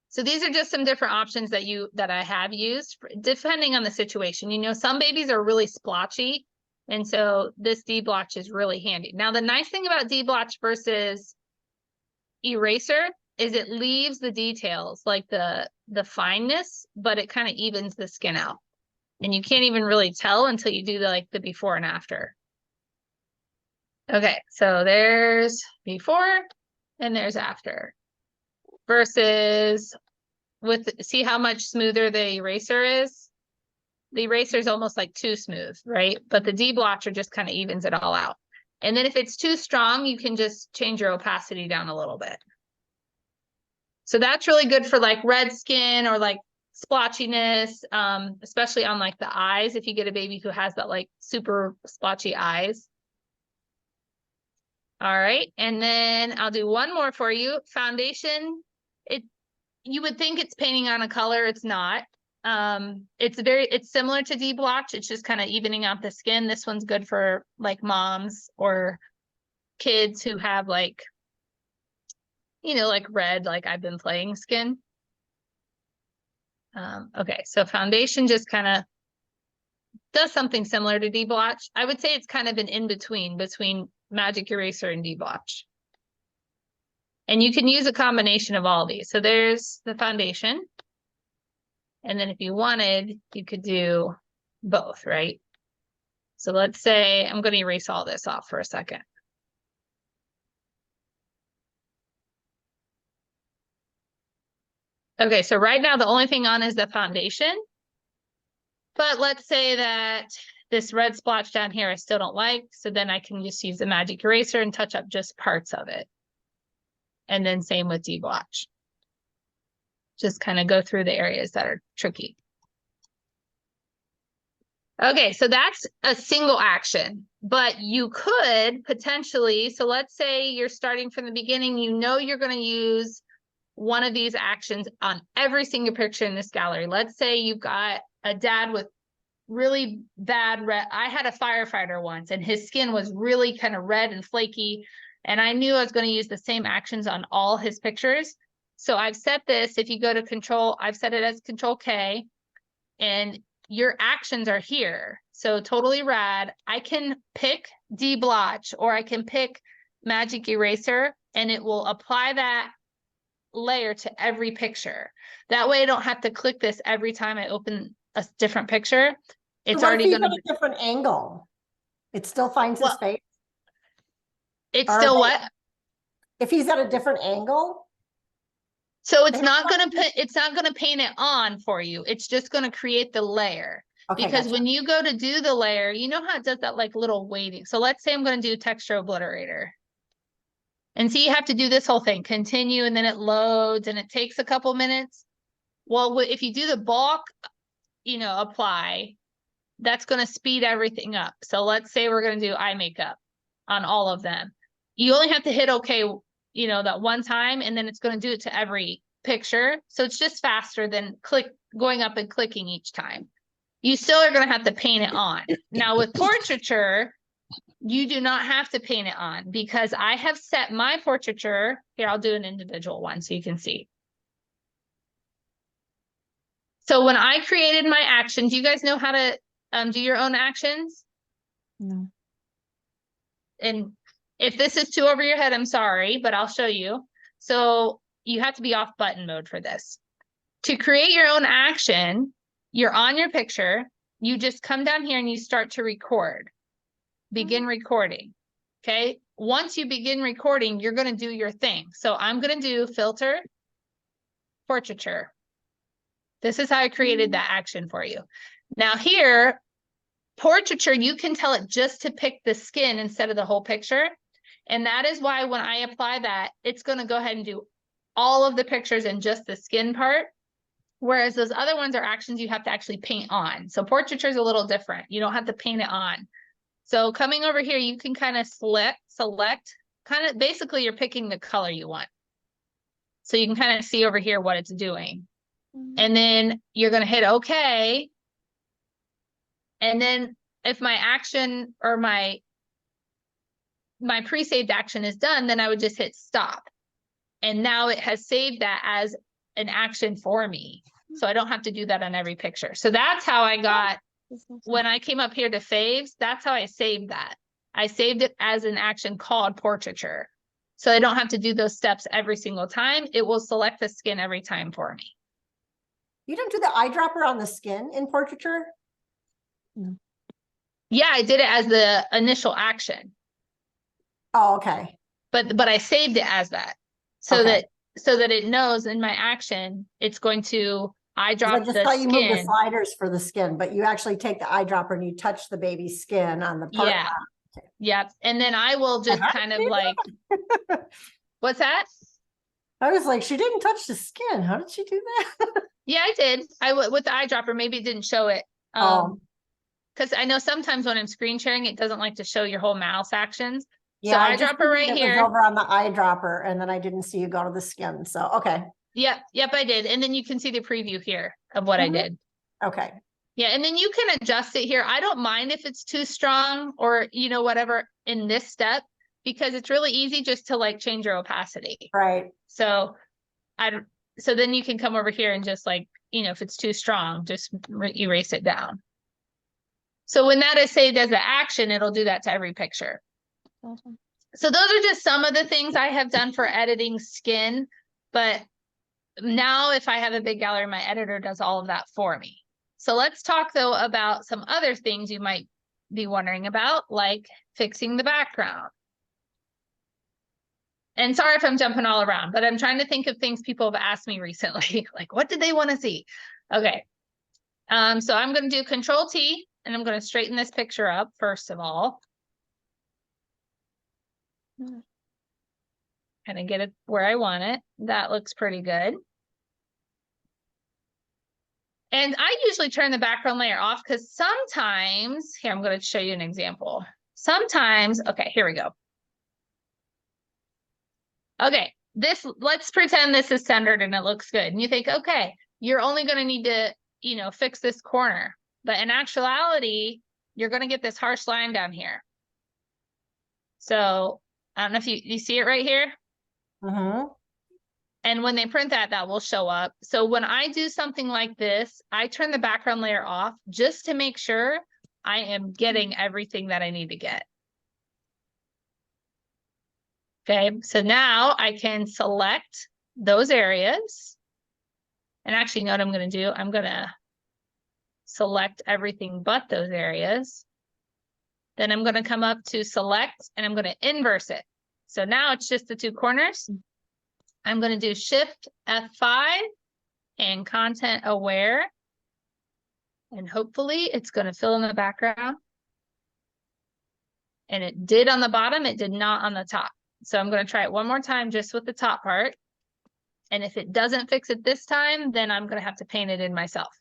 So these are just some different options that I have used depending on the situation. You know, some babies are really splotchy, and so this Deblotch is really handy. Now, the nice thing about Deblotch versus Eraser is it leaves the details, like the fineness, but it kind of evens the skin out. And you can't even really tell until you do the before and after. Okay, so there's before and there's after. Versus see how much smoother the eraser is? The eraser is almost like too smooth, right? But the Deblotcher just kind of evens it all out. And then if it's too strong, you can just change your opacity down a little bit. So that's really good for like red skin or like splotchiness, especially on like the eyes, if you get a baby who has that like super splotchy eyes. All right, and then I'll do one more for you. Foundation, you would think it's painting on a color, it's not. It's similar to Deblotch, it's just kind of evening out the skin. This one's good for like moms or kids who have like, you know, like red, like I've been playing skin. Okay, so foundation just kind of does something similar to Deblotch. I would say it's kind of an in-between between Magic Eraser and Deblotch. And you can use a combination of all these. So there's the foundation. And then if you wanted, you could do both, right? So let's say I'm going to erase all this off for a second. Okay, so right now the only thing on is the foundation. But let's say that this red splotch down here I still don't like. So then I can just use the Magic Eraser and touch up just parts of it. And then same with Deblotch. just kind of go through the areas that are tricky. Okay, so that's a single action, but you could potentially, so let's say you're starting from the beginning, you know you're going to use one of these actions on every single picture in this gallery. Let's say you've got a dad with really bad red. I had a firefighter once and his skin was really kind of red and flaky. And I knew I was going to use the same actions on all his pictures. So I've set this, if you go to control, I've set it as Control K, and your actions are here. So totally rad. I can pick deblotch or I can pick magic eraser and it will apply that layer to every picture. That way I don't have to click this every time I open a different picture. It's So what if already he's going at to, a different angle? It still finds his Well, face? it's Are still they- what? If he's at a different angle? So it's not going to paint it on for you. It's just going to create the layer. Okay, Because gotcha. when you go to do the layer, you know how it does that like little weighting. So let's say I'm going to do texture obliterator. And see, you have to do this whole thing, continue, and then it loads and it takes a couple minutes. Well, if you do the bulk, apply, that's going to speed everything up. So let's say we're going to do eye makeup on all of them. You only have to hit okay, that one time, and then it's going to do it to every picture. So it's just faster than going up and clicking each time. You still are going to have to paint it on. Now with portraiture, you do not have to paint it on because I have set my portraiture. Here, I'll do an individual one so you can see. So when I created my actions, you guys know how to do your own actions? No. And if this is too over your head, I'm sorry, but I'll show you. So you have to be off button mode for this. To create your own action, you're on your picture, you just come down here and you start to record. Begin recording. Okay. Once you begin recording, you're going to do your thing. So I'm going to do filter, portraiture. This is how I created that action for you. Now here, portraiture, you can tell it just to pick the skin instead of the whole picture. And that is why when I apply that, it's going to go ahead and do all of the pictures in just the skin part. Whereas those other ones are actions you have to actually paint on. So portraiture is a little different. You don't have to paint it on. So coming over here, you can kind of select, kind of basically you're picking the color you want. So you can kind of see over here what it's doing. And then you're going to hit okay. And then if my action or my pre-saved action is done, then I would just hit stop. And now it has saved that as an action for me. So I don't have to do that on every picture. So that's how I got, when I came up here to faves, that's how I saved that. I saved it as an action called portraiture. So I don't have to do those steps every single time. It will select the skin every time for me. You don't do the eyedropper on the skin in portraiture? Yeah, I did it as the initial action, Oh, okay. but I saved it as that. So Okay. that it knows in my action, it's going to 'Cause I eyedrop just the thought you moved the skin. sliders for the skin, but you actually take the eyedropper and you touch the baby's skin on the part. Yeah. Yep. And then I will just How kind did of you do like, what's that? I was like, she didn't touch the skin. How did she do that? Yeah, I did. With the eyedropper, maybe it didn't show it. Oh. Because I know sometimes when I'm screen sharing, it doesn't like to show your whole mouse actions. Yeah, So I just eyedropper right figured it was here. over on the eyedropper, and then I didn't see you go to the skin. So okay, Yep, I did. And then you can see the preview here of what I Mhm. did. okay. Yeah, and then you can adjust it here. I don't mind if it's too strong or, whatever in this step, because it's really easy just to like change your opacity. Right. So so then you can come over here and just like, if it's too strong, just erase it down. So when that is saved as an action, it'll do that to every picture. Awesome. So those are just some of the things I have done for editing skin, but now if I have a big gallery, my editor does all of that for me. So let's talk though about some other things you might be wondering about, like fixing the background. And sorry if I'm jumping all around, but I'm trying to think of things people have asked me recently, like what did they want to see? Okay. So I'm going to do Control T and I'm going to straighten this picture up first of all. Kind of get it where I want it. That looks pretty good. And I usually turn the background layer off because sometimes, here, I'm going to show you an example. Sometimes, okay, here we go. Okay, let's pretend this is centered and it looks good. And you think, okay, you're only going to need to, fix this corner. But in actuality, you're going to get this harsh line down here. So I don't know if you see it right here. Mm-hmm. And when they print that, that will show up. So when I do something like this, I turn the background layer off just to make sure I am getting everything that I need to get. Okay, so now I can select those areas. And actually, you know what I'm going to do? I'm going to select everything but those areas. Then I'm going to come up to select and I'm going to inverse it. So now it's just the two corners. I'm going to do Shift F5 and content aware. And hopefully it's going to fill in the background. And it did on the bottom, it did not on the top. So I'm going to try it one more time just with the top part. And if it doesn't fix it this time, then I'm going to have to paint it in myself,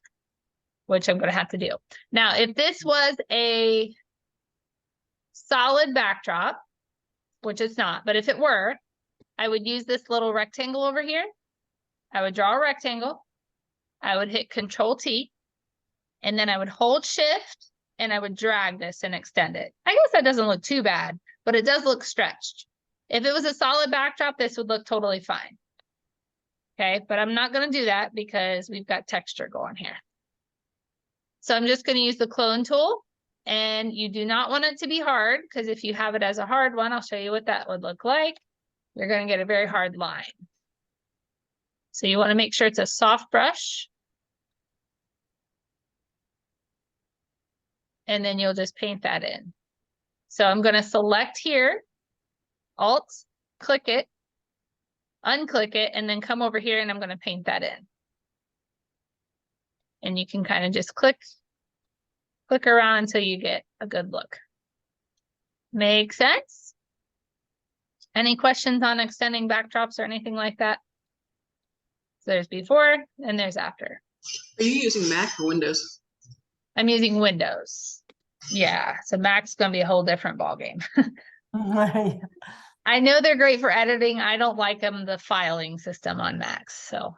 which I'm going to have to do. Now, if this was a solid backdrop, which it's not, but if it were, I would use this little rectangle over here. I would draw a rectangle. I would hit Control T, and then I would hold Shift, and I would drag this and extend it. I guess that doesn't look too bad, but it does look stretched. If it was a solid backdrop, this would look totally fine. Okay, but I'm not going to do that because we've got texture going here. So I'm just going to use the clone tool, and you do not want it to be hard, because if you have it as a hard one, I'll show you what that would look like. You're going to get a very hard line. So you want to make sure it's a soft brush. And then you'll just paint that in. So I'm going to select here, Alt, click it, unclick it, and then come over here and I'm going to paint that in. And you can kind of just click around until you get a good look. Make sense? Any questions on extending backdrops or anything like that? So there's before and there's after. Are you using Mac or Windows? I'm using Windows. Yeah, so Mac's gonna be a whole different ballgame. I know they're great for editing. I don't like them, the filing system on Macs, so.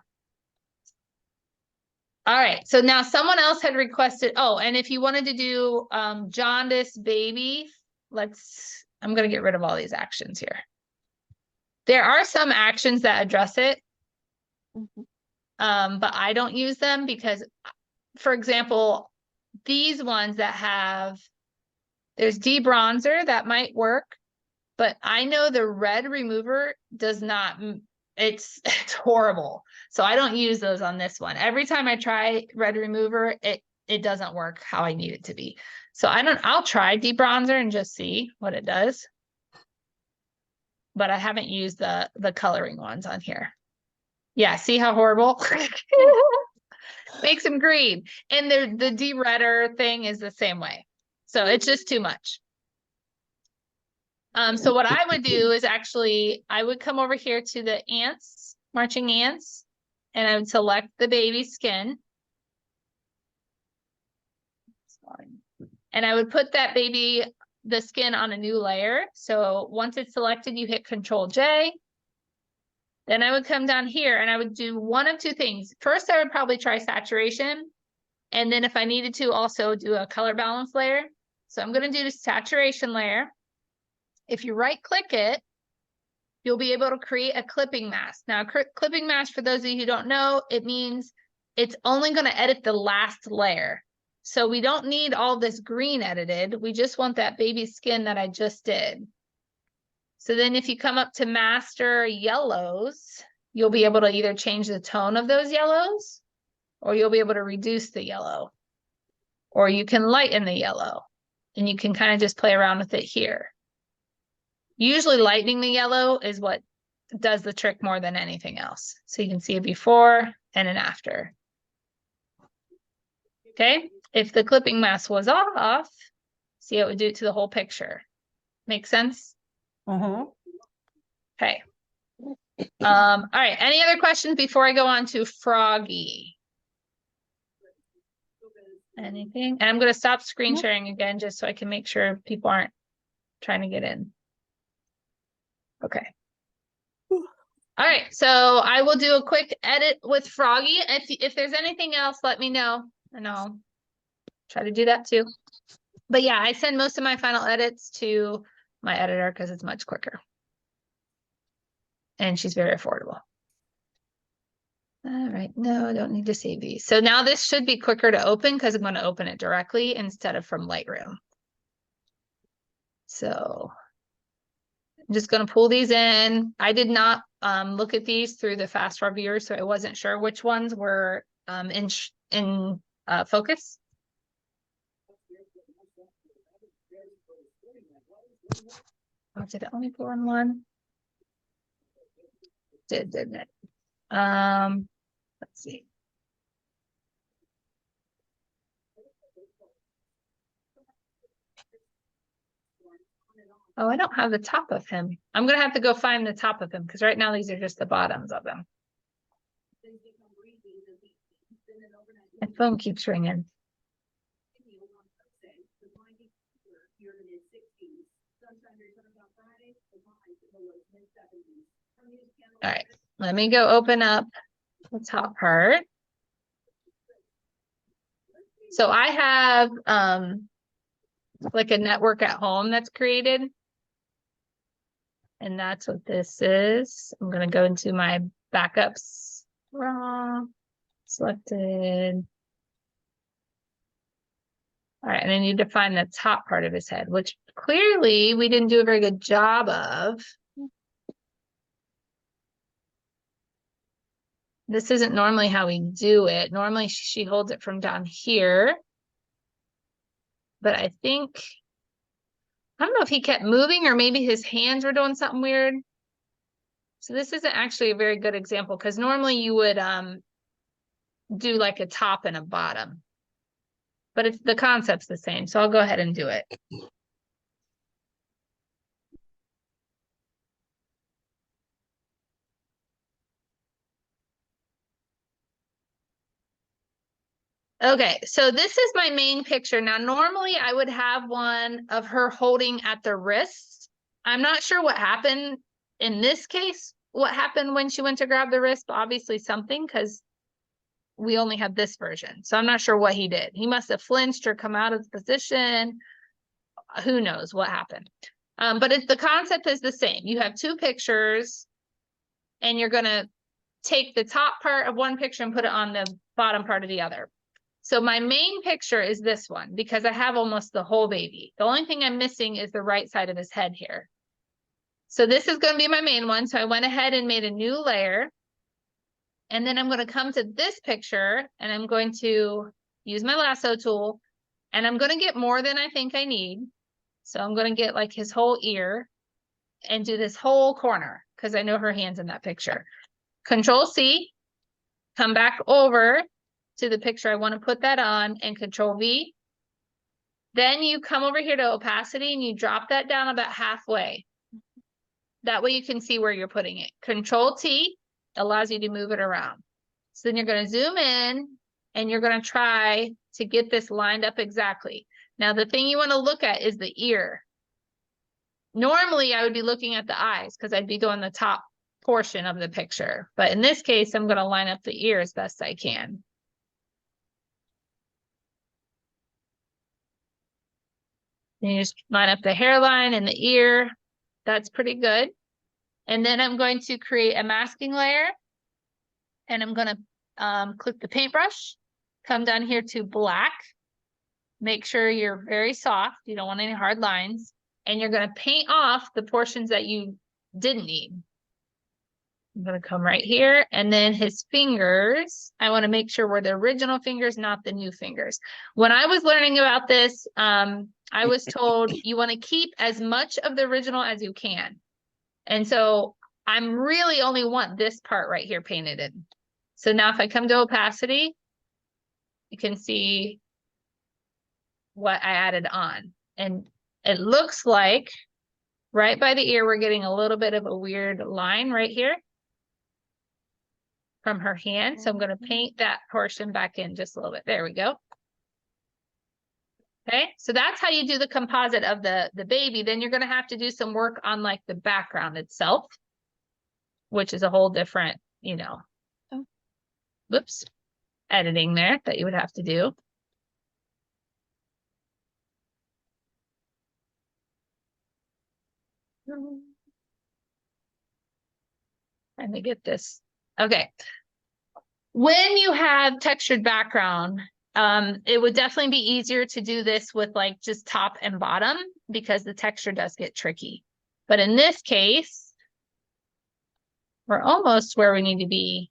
All right, so now someone else had requested, oh, and if you wanted to do jaundice baby, I'm gonna get rid of all these actions here. There are some actions that address it, but I don't use them because, for example, these ones that have, there's debronzer that might work, but I know the red remover does not, it's horrible. So I don't use those on this one. Every time I try red remover, it doesn't work how I need it to be. So I'll try debronzer and just see what it does. But I haven't used the coloring ones on here. Yeah, see how horrible? Makes them green. And the de-redder thing is the same way. So it's just too much. So what I would do is actually, I would come over here to the ants, marching ants, and I would select the baby skin. And I would put that the skin on a new layer. So once it's selected, you hit Control J. Then I would come down here and I would do one of two things. First, I would probably try saturation. And then if I needed to, also do a color balance layer. So I'm going to do the saturation layer. If you right click it, you'll be able to create a clipping mask. Now, clipping mask, for those of you who don't know, it means it's only going to edit the last layer. So we don't need all this green edited. We just want that baby skin that I just did. So then if you come up to master yellows, you'll be able to either change the tone of those yellows, or you'll be able to reduce the yellow, or you can lighten the yellow, and you can kind of just play around with it here. Usually lightening the yellow is what does the trick more than anything else. So you can see a before and an after. Okay, if the clipping mask was off, see how it would do it to the whole picture. Make sense? Okay. All right, any other questions before I go on to Froggy? Anything? And I'm gonna stop screen Nope. sharing again, just so I can make sure people aren't trying to get in. Okay. All right, so I will do a quick edit with Froggy. If there's anything else, let me know and I'll try to do that too. But yeah, I send most of my final edits to my editor because it's much quicker. And she's very affordable. All right, no, I don't need to save these. So now this should be quicker to open because I'm going to open it directly instead of from Lightroom. So I'm just going to pull these in. I did not look at these through the fast raw viewer, so I wasn't sure which ones were in focus. Oh, did it only pull in one? Didn't it? Let's see. Oh, I don't have the top of him. I'm gonna have to go find the top of him because right now these are just the bottoms of him. My phone keeps ringing. All right, let me go open up the top part. So I have like a network at home that's created. And that's what this is. I'm gonna go into my backups, raw, selected. All right, and I need to find the top part of his head, which clearly we didn't do a very good job of. This isn't normally how we do it. Normally she holds it from down here. But I think, I don't know if he kept moving or maybe his hands were doing something weird. So this isn't actually a very good example because normally you would do like a top and a bottom. But it's the concept's the same, so I'll go ahead and do it. Okay, so this is my main picture. Now, normally I would have one of her holding at the wrist. I'm not sure what happened in this case, what happened when she went to grab the wrist, but obviously something because we only have this version. So I'm not sure what he did. He must have flinched or come out of the position. Who knows what happened. But the concept is the same. You have two pictures and you're going to take the top part of one picture and put it on the bottom part of the other. So my main picture is this one because I have almost the whole baby. The only thing I'm missing is the right side of his head here. So this is going to be my main one. So I went ahead and made a new layer. And then I'm going to come to this picture and I'm going to use my lasso tool and I'm going to get more than I think I need. So I'm going to get like his whole ear and do this whole corner because I know her hand's in that picture. Control C, come back over to the picture I want to put that on and Control V. Then you come over here to opacity and you drop that down about halfway. That way you can see where you're putting it. Control T allows you to move it around. So then you're going to zoom in and you're going to try to get this lined up exactly. Now the thing you want to look at is the ear. Normally I would be looking at the eyes because I'd be doing the top portion of the picture. But in this case, I'm going to line up the ear as best I can. And you just line up the hairline and the ear. That's pretty good. And then I'm going to create a masking layer. And I'm going to click the paintbrush, come down here to black. Make sure you're very soft. You don't want any hard lines. And you're going to paint off the portions that you didn't need. I'm going to come right here. And then his fingers, I want to make sure we're the original fingers, not the new fingers. When I was learning about this, I was told you want to keep as much of the original as you can. And so I'm really only want this part right here painted in. So now if I come to opacity, you can see what I added on. And it looks like right by the ear, we're getting a little bit of a weird line right here from her hand. So I'm going to paint that portion back in just a little bit. There we go. Okay, so that's how you do the composite of the baby. Then you're gonna have to do some work on like the background itself, which is a whole different, you know, Oh. whoops, editing there that you would have to do. Trying to get this. Okay. When you have textured background, it would definitely be easier to do this with like just top and bottom because the texture does get tricky. But in this case, we're almost where we need to be.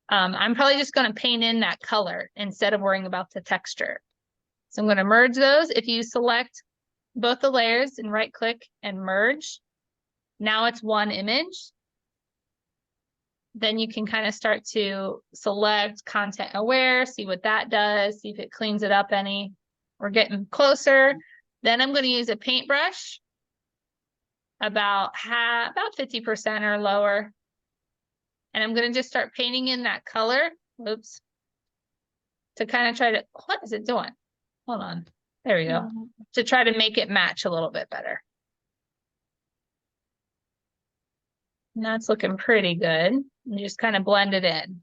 I'm probably just going to paint in that color instead of worrying about the texture. So I'm going to merge those. If you select both the layers and right click and merge, now it's one image. Then you can kind of start to select content aware, see what that does, see if it cleans it up any. We're getting closer. Then I'm going to use a paintbrush about 50% or lower. And I'm going to just start painting in that color. Oops. To kind of try to, what is it doing? Hold on. There we go. To try to make it match a little bit better. And that's looking pretty good. And just kind of blend it in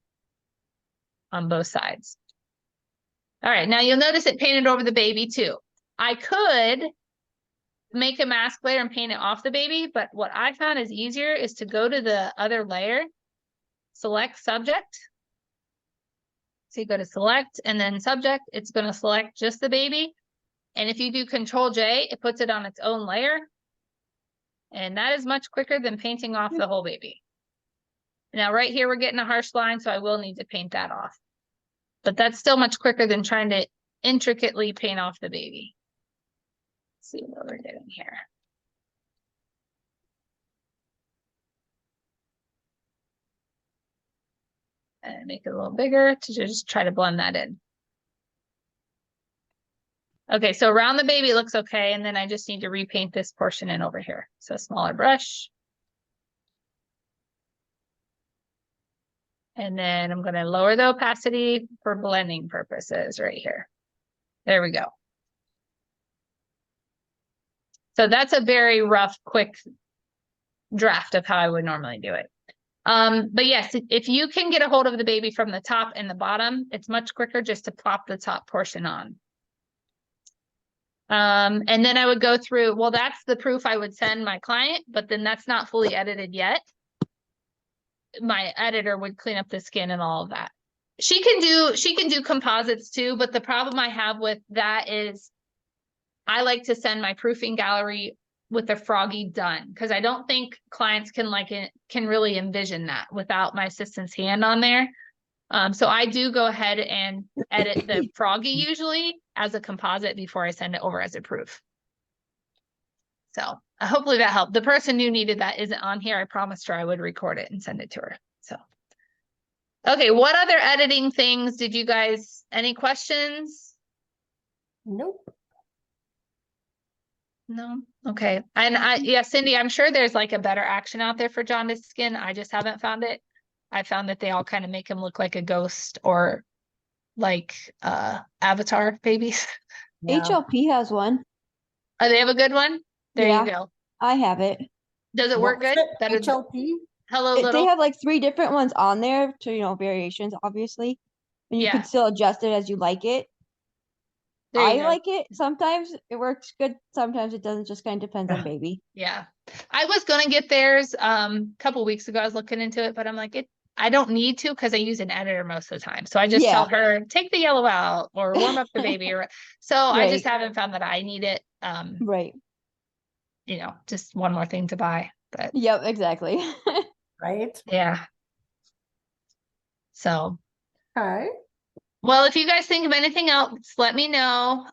on both sides. All right, now you'll notice it painted over the baby too. I could make a mask layer and paint it off the baby, but what I found is easier is to go to the other layer, select subject. So you go to select and then subject, it's going to select just the baby. And if you do Control J, it puts it on its own layer. And that is much quicker than painting off the whole baby. Now right here, we're getting a harsh line, so I will need to paint that off. But that's still much quicker than trying to intricately paint off the baby. Let's see what we're doing here. And make it a little bigger to just try to blend that in. Okay, so around the baby it looks okay, and then I just need to repaint this portion in over here. So smaller brush. And then I'm going to lower the opacity for blending purposes right here. There we go. So that's a very rough, quick draft of how I would normally do it. But yes, if you can get a hold of the baby from the top and the bottom, it's much quicker just to plop the top portion on. And then I would go through, well, that's the proof I would send my client, but then that's not fully edited yet. My editor would clean up the skin and all of that. She can do composites too, but the problem I have with that is I like to send my proofing gallery with the froggy done because I don't think clients can really envision that without my assistant's hand on there. So I do go ahead and edit the froggy usually as a composite before I send it over as a proof. So hopefully that helped. The person who needed that isn't on here. I promised her I would record it and send it to her. So, okay. What other editing things did you guys, any questions? Nope. No. Okay. And yeah, Cindy, I'm sure there's like a better action out there for jaundiced skin. I just haven't found it. I found that they all kind of make him look like a ghost or like Avatar babies. Yeah. HLP has one. Oh, they have a good one? There Yeah. you go. I have it. Does it work What's good? it? Better than HLP? Hello They Little? have like 3 different ones on there to, variations, obviously. And you Yeah. can still adjust it as you like it. There you I go. like it. Sometimes it works good. Sometimes it doesn't. Just kind of depends on baby. Yeah. I was gonna get theirs a couple weeks ago. I was looking into it, but I'm like, I don't need to because I use an editor most of the time. So I just tell her, take the yellow out or warm up the baby. So I just haven't found that I need it. Right. Just one more thing to buy. But Yep, exactly. Right. yeah. So Okay. well, if you guys think of anything else, let me know.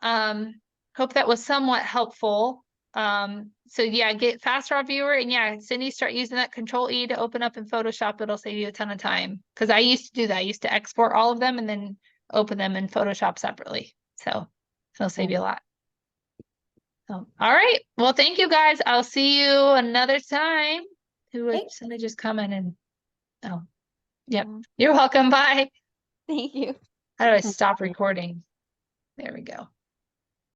Hope that was somewhat helpful. So yeah, get Fast Draw Viewer and yeah, Cindy, start using that Control E to open up in Photoshop. It'll save you a ton of time. Because I used to do that. I used to export all of them and then open them in Photoshop separately. So it'll save you a lot. So, all right. Well, thank you guys. I'll see you another time. Somebody just come in and yep. You're welcome. Bye. Thank you. How do I stop recording? There we go.